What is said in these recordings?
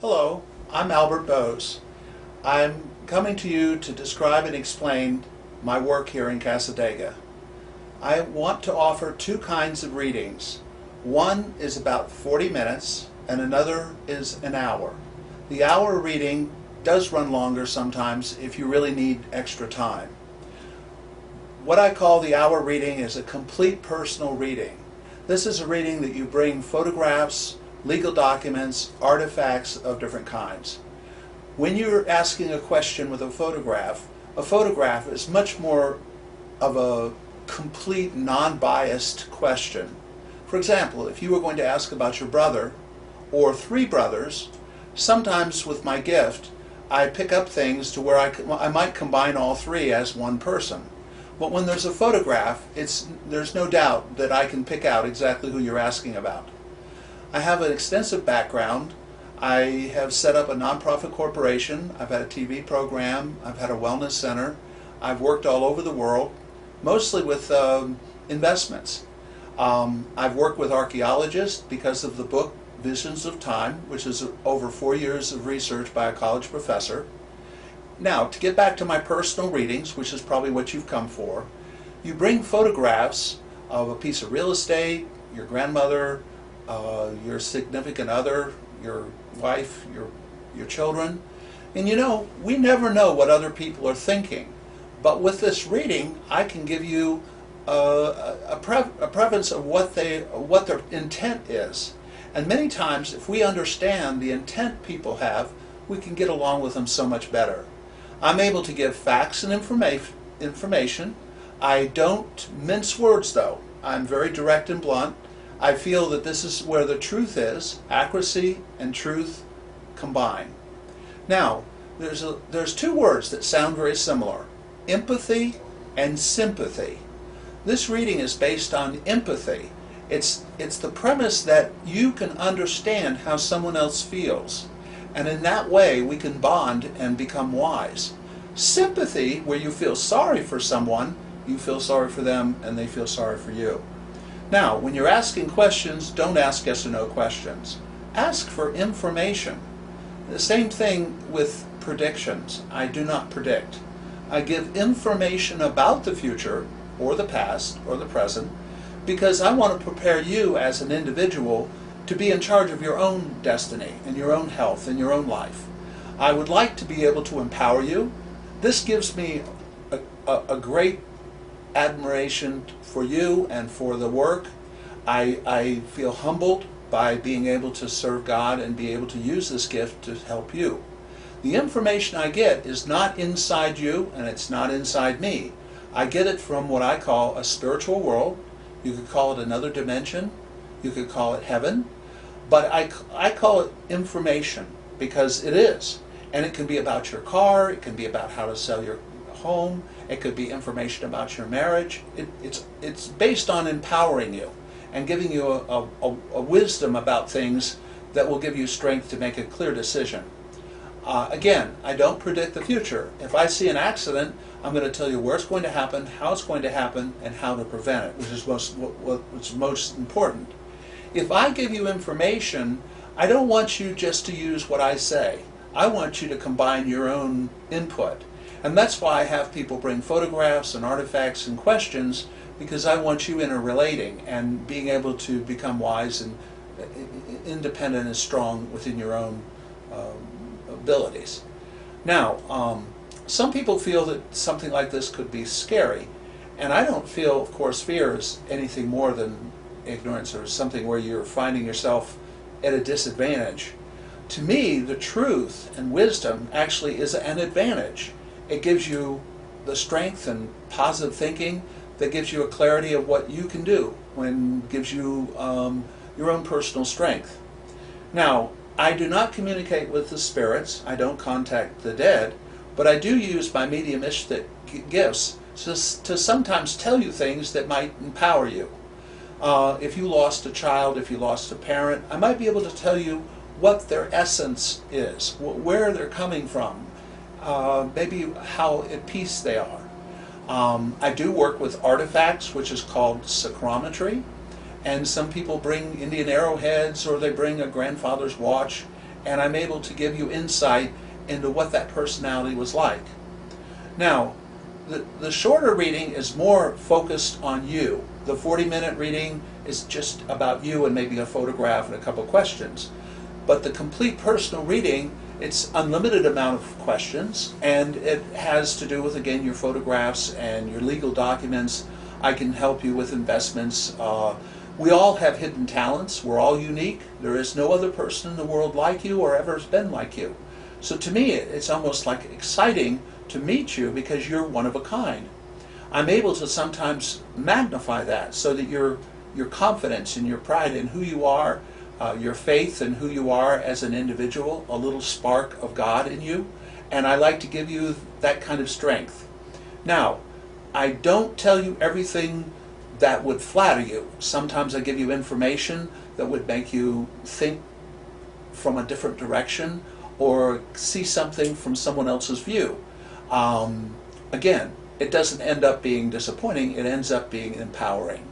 Hello, I'm Albert Bose. I'm coming to you to describe and explain my work here in Cassadaga. I want to offer two kinds of readings. One is about 40 minutes and another is an hour. The hour reading does run longer sometimes if you really need extra time. What I call the hour reading is a complete personal reading. This is a reading that you bring photographs, legal documents, artifacts of different kinds. When you're asking a question with a photograph is much more of a complete, non-biased question. For example, if you were going to ask about your brother or three brothers, sometimes with my gift, I pick up things to where I might combine all three as one person. But when there's a photograph, there's no doubt that I can pick out exactly who you're asking about. I have an extensive background. I have set up a nonprofit corporation. I've had a TV program. I've had a wellness center. I've worked all over the world, mostly with investments. I've worked with archaeologists because of the book Visions of Time, which is over 4 years of research by a college professor. Now, to get back to my personal readings, which is probably what you've come for, you bring photographs of a piece of real estate, your grandmother, your significant other, your wife, your children. And you know, we never know what other people are thinking. But with this reading, I can give you a preference of what their intent is. And many times, if we understand the intent people have, we can get along with them so much better. I'm able to give facts and information. I don't mince words, though. I'm very direct and blunt. I feel that this is where the truth is. Accuracy and truth combine. Now, there's two words that sound very similar: empathy and sympathy. This reading is based on empathy. It's the premise that you can understand how someone else feels, and in that way we can bond and become wise. Sympathy, where you feel sorry for someone, you feel sorry for them and they feel sorry for you. Now, when you're asking questions, don't ask yes or no questions. Ask for information. The same thing with predictions. I do not predict. I give information about the future, or the past, or the present, because I want to prepare you as an individual to be in charge of your own destiny and your own health and your own life. I would like to be able to empower you. This gives me a great admiration for you and for the work. I feel humbled by being able to serve God and be able to use this gift to help you. The information I get is not inside you and it's not inside me. I get it from what I call a spiritual world. You could call it another dimension. You could call it heaven. But I call it information because it is. And it can be about your car. It can be about how to sell your home. It could be information about your marriage. It's based on empowering you and giving you a wisdom about things that will give you strength to make a clear decision. Again, I don't predict the future. If I see an accident, I'm going to tell you where it's going to happen, how it's going to happen, and how to prevent it, which is what's most important. If I give you information, I don't want you just to use what I say. I want you to combine your own input. And that's why I have people bring photographs and artifacts and questions, because I want you interrelating and being able to become wise and independent and strong within your own abilities. Now, some people feel that something like this could be scary, and I don't feel, of course, fear is anything more than ignorance or something where you're finding yourself at a disadvantage. To me, the truth and wisdom actually is an advantage. It gives you the strength and positive thinking that gives you a clarity of what you can do, when it gives you your own personal strength. Now, I do not communicate with the spirits. I don't contact the dead, but I do use my mediumistic gifts to sometimes tell you things that might empower you. If you lost a child, if you lost a parent, I might be able to tell you what their essence is, where they're coming from, maybe how at peace they are. I do work with artifacts, which is called psychrometry, and some people bring Indian arrowheads or they bring a grandfather's watch, and I'm able to give you insight into what that personality was like. Now, the shorter reading is more focused on you. The 40-minute reading is just about you and maybe a photograph and a couple questions. But the complete personal reading, it's unlimited amount of questions, and it has to do with, again, your photographs and your legal documents. I can help you with investments. We all have hidden talents. We're all unique. There is no other person in the world like you or ever has been like you. So to me, it's almost like exciting to meet you because you're one of a kind. I'm able to sometimes magnify that so that your confidence and your pride in who you are, your faith in who you are as an individual, a little spark of God in you, and I like to give you that kind of strength. Now, I don't tell you everything that would flatter you. Sometimes I give you information that would make you think from a different direction or see something from someone else's view. Again, it doesn't end up being disappointing, it ends up being empowering.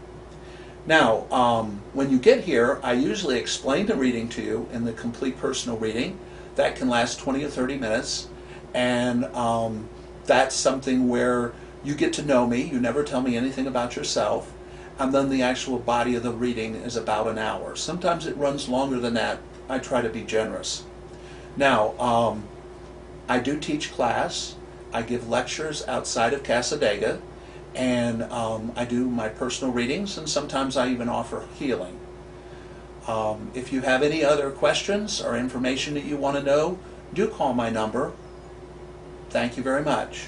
Now, when you get here, I usually explain the reading to you in the complete personal reading. That can last 20 or 30 minutes, and that's something where you get to know me. You never tell me anything about yourself, and then the actual body of the reading is about an hour. Sometimes it runs longer than that. I try to be generous. Now, I do teach class. I give lectures outside of Cassadaga, and I do my personal readings, and sometimes I even offer healing. If you have any other questions or information that you want to know, do call my number. Thank you very much.